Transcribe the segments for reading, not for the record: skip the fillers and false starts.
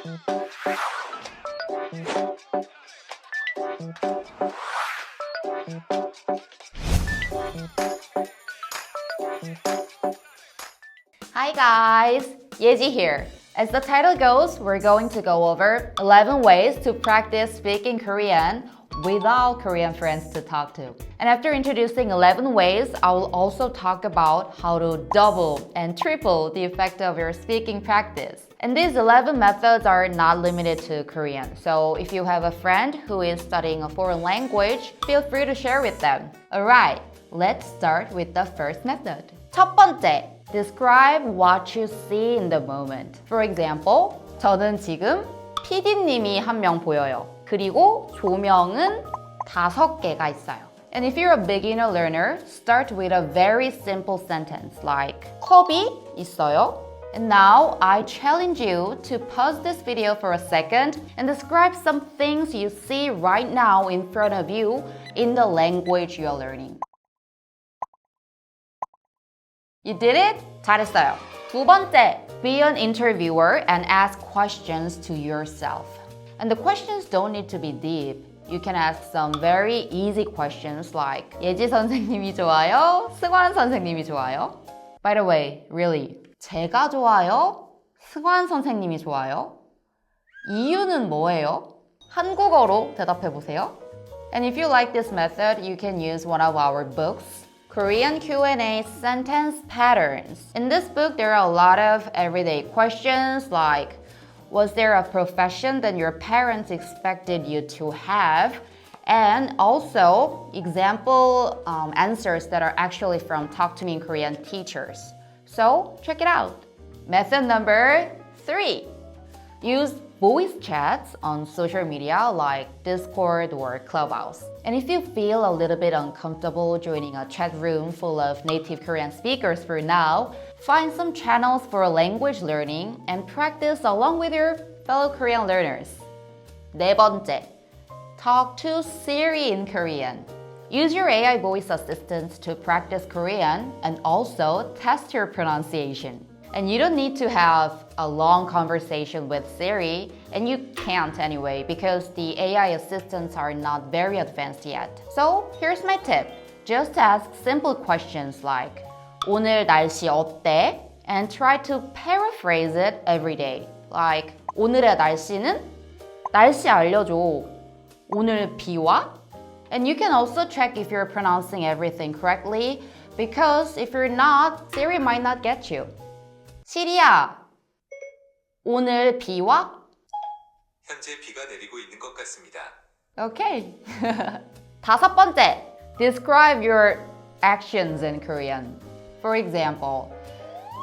Hi guys, Yeji here. As the title goes, we're going to go over 11 ways to practice speaking Korean without Korean friends to talk to. And after introducing 11 ways, I will also talk about how to double and triple the effect of your speaking practice. And these 11 methods are not limited to Korean. So if you have a friend who is studying a foreign language, feel free to share with them. Alright, let's start with the first method. 첫 번째, describe what you see in the moment. For example, 저는 지금 PD님이 한 명 보여요. 그리고 조명은 5개가 있어요. And if you're a beginner learner, start with a very simple sentence like 컵이 있어요. And now I challenge you to pause this video for a second and describe some things you see right now in front of you in the language you're learning. You did it? 잘했어요. 두 번째, be an interviewer and ask questions to yourself. And the questions don't need to be deep. You can ask some very easy questions like 예지 선생님이 좋아요? 승환 선생님이 좋아요? By the way, really, 제가 좋아요? 승환 선생님이 좋아요? 이유는 뭐예요? 한국어로 대답해 보세요. And if you like this method, you can use one of our books, Korean Q&A Sentence Patterns. In this book, there are a lot of everyday questions like, was there a profession that your parents expected you to have? And also example answers that are actually from Talk to Me in Korean teachers. So check it out. Method number 3. Use voice chats on social media like Discord or Clubhouse. And if you feel a little bit uncomfortable joining a chat room full of native Korean speakers for now, find some channels for language learning and practice along with your fellow Korean learners. 네 번째, talk to Siri in Korean. Use your AI voice assistant to practice Korean and also test your pronunciation. And you don't need to have a long conversation with Siri, and you can't anyway because the AI assistants are not very advanced yet. So here's my tip. Just ask simple questions like 오늘 날씨 어때? And try to paraphrase it every day. Like 오늘의 날씨는? 날씨 알려줘. 오늘 비 와? And you can also check if you're pronouncing everything correctly because if you're not, Siri might not get you. 시리야, 오늘 비 와? 현재 비가 내리고 있는 것 같습니다. Okay. 다섯 번째, describe your actions in Korean. For example,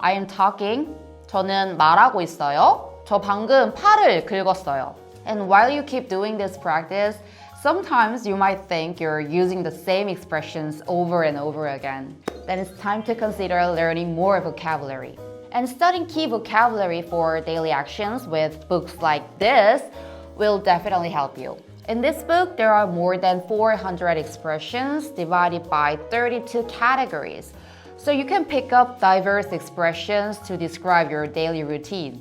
I am talking. 저는 말하고 있어요. 저 방금 팔을 긁었어요. And while you keep doing this practice, sometimes you might think you're using the same expressions over and over again. Then it's time to consider learning more vocabulary. And studying key vocabulary for daily actions with books like this will definitely help you. In this book, there are more than 400 expressions divided by 32 categories. So you can pick up diverse expressions to describe your daily routine.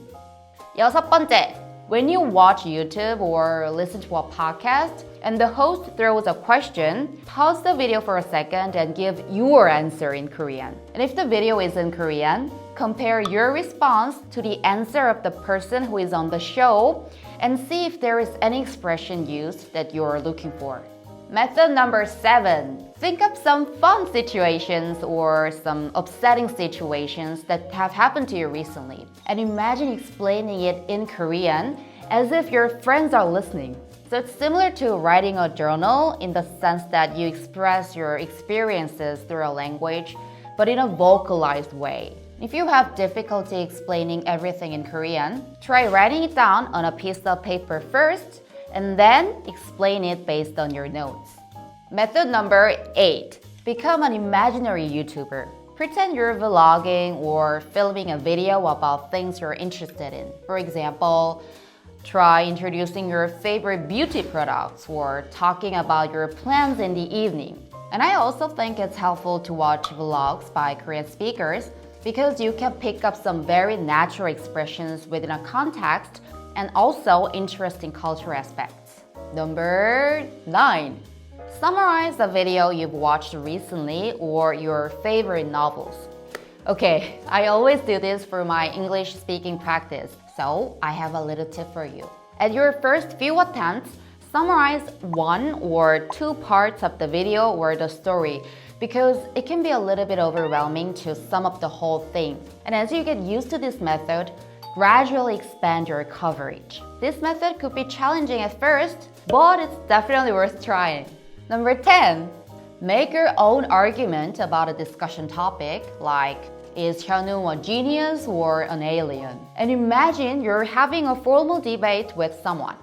여섯 번째, when you watch YouTube or listen to a podcast and the host throws a question, pause the video for a second and give your answer in Korean. And if the video is in Korean, compare your response to the answer of the person who is on the show and see if there is any expression used that you're looking for. Method number 7. Think of some fun situations or some upsetting situations that have happened to you recently and imagine explaining it in Korean as if your friends are listening. So it's similar to writing a journal in the sense that you express your experiences through a language, but in a vocalized way. If you have difficulty explaining everything in Korean, try writing it down on a piece of paper first and then explain it based on your notes. Method number 8. Become an imaginary YouTuber. Pretend you're vlogging or filming a video about things you're interested in. For example, try introducing your favorite beauty products or talking about your plans in the evening. And I also think it's helpful to watch vlogs by Korean speakers because you can pick up some very natural expressions within a context and also interesting cultural aspects. Number 9. Summarize a video you've watched recently or your favorite novels. Okay, I always do this for my English speaking practice, so I have a little tip for you. At your first few attempts, summarize 1 or 2 parts of the video or the story because it can be a little bit overwhelming to sum up the whole thing. And as you get used to this method, gradually expand your coverage. This method could be challenging at first, but it's definitely worth trying. Number 10. Make your own argument about a discussion topic, like, is Hyunwoo a genius or an alien? And imagine you're having a formal debate with someone.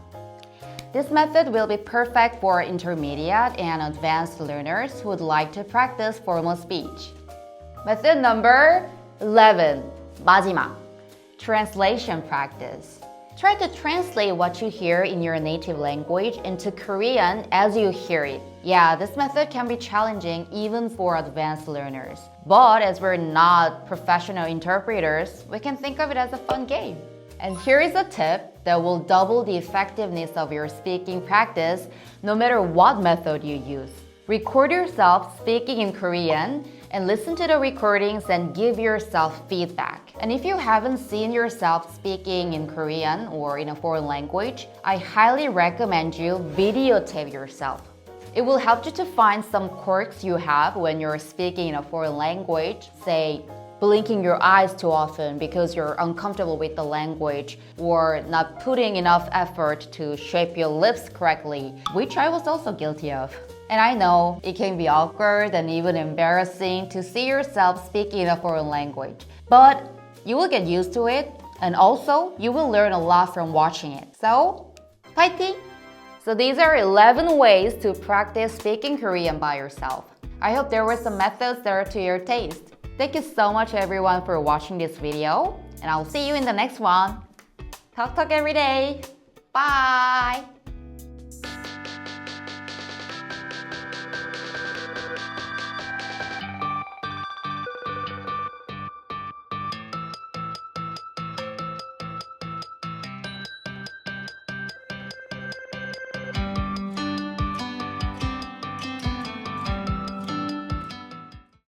This method will be perfect for intermediate and advanced learners who would like to practice formal speech. Method number 11. 마지막. Translation practice. Try to translate what you hear in your native language into Korean as you hear it. Yeah, this method can be challenging even for advanced learners. But as we're not professional interpreters, we can think of it as a fun game. And here is a tip that will double the effectiveness of your speaking practice no matter what method you use. Record yourself speaking in Korean and listen to the recordings and give yourself feedback. And if you haven't seen yourself speaking in Korean or in a foreign language, I highly recommend you videotape yourself. It will help you to find some quirks you have when you're speaking in a foreign language, say blinking your eyes too often because you're uncomfortable with the language, or not putting enough effort to shape your lips correctly, which I was also guilty of. And I know it can be awkward and even embarrassing to see yourself speaking in a foreign language, but you will get used to it, and also you will learn a lot from watching it. So, 파이팅! So these are 11 ways to practice speaking Korean by yourself. I hope there were some methods that are to your taste. Thank you so much everyone for watching this video, and I'll see you in the next one. Talk every day. Bye!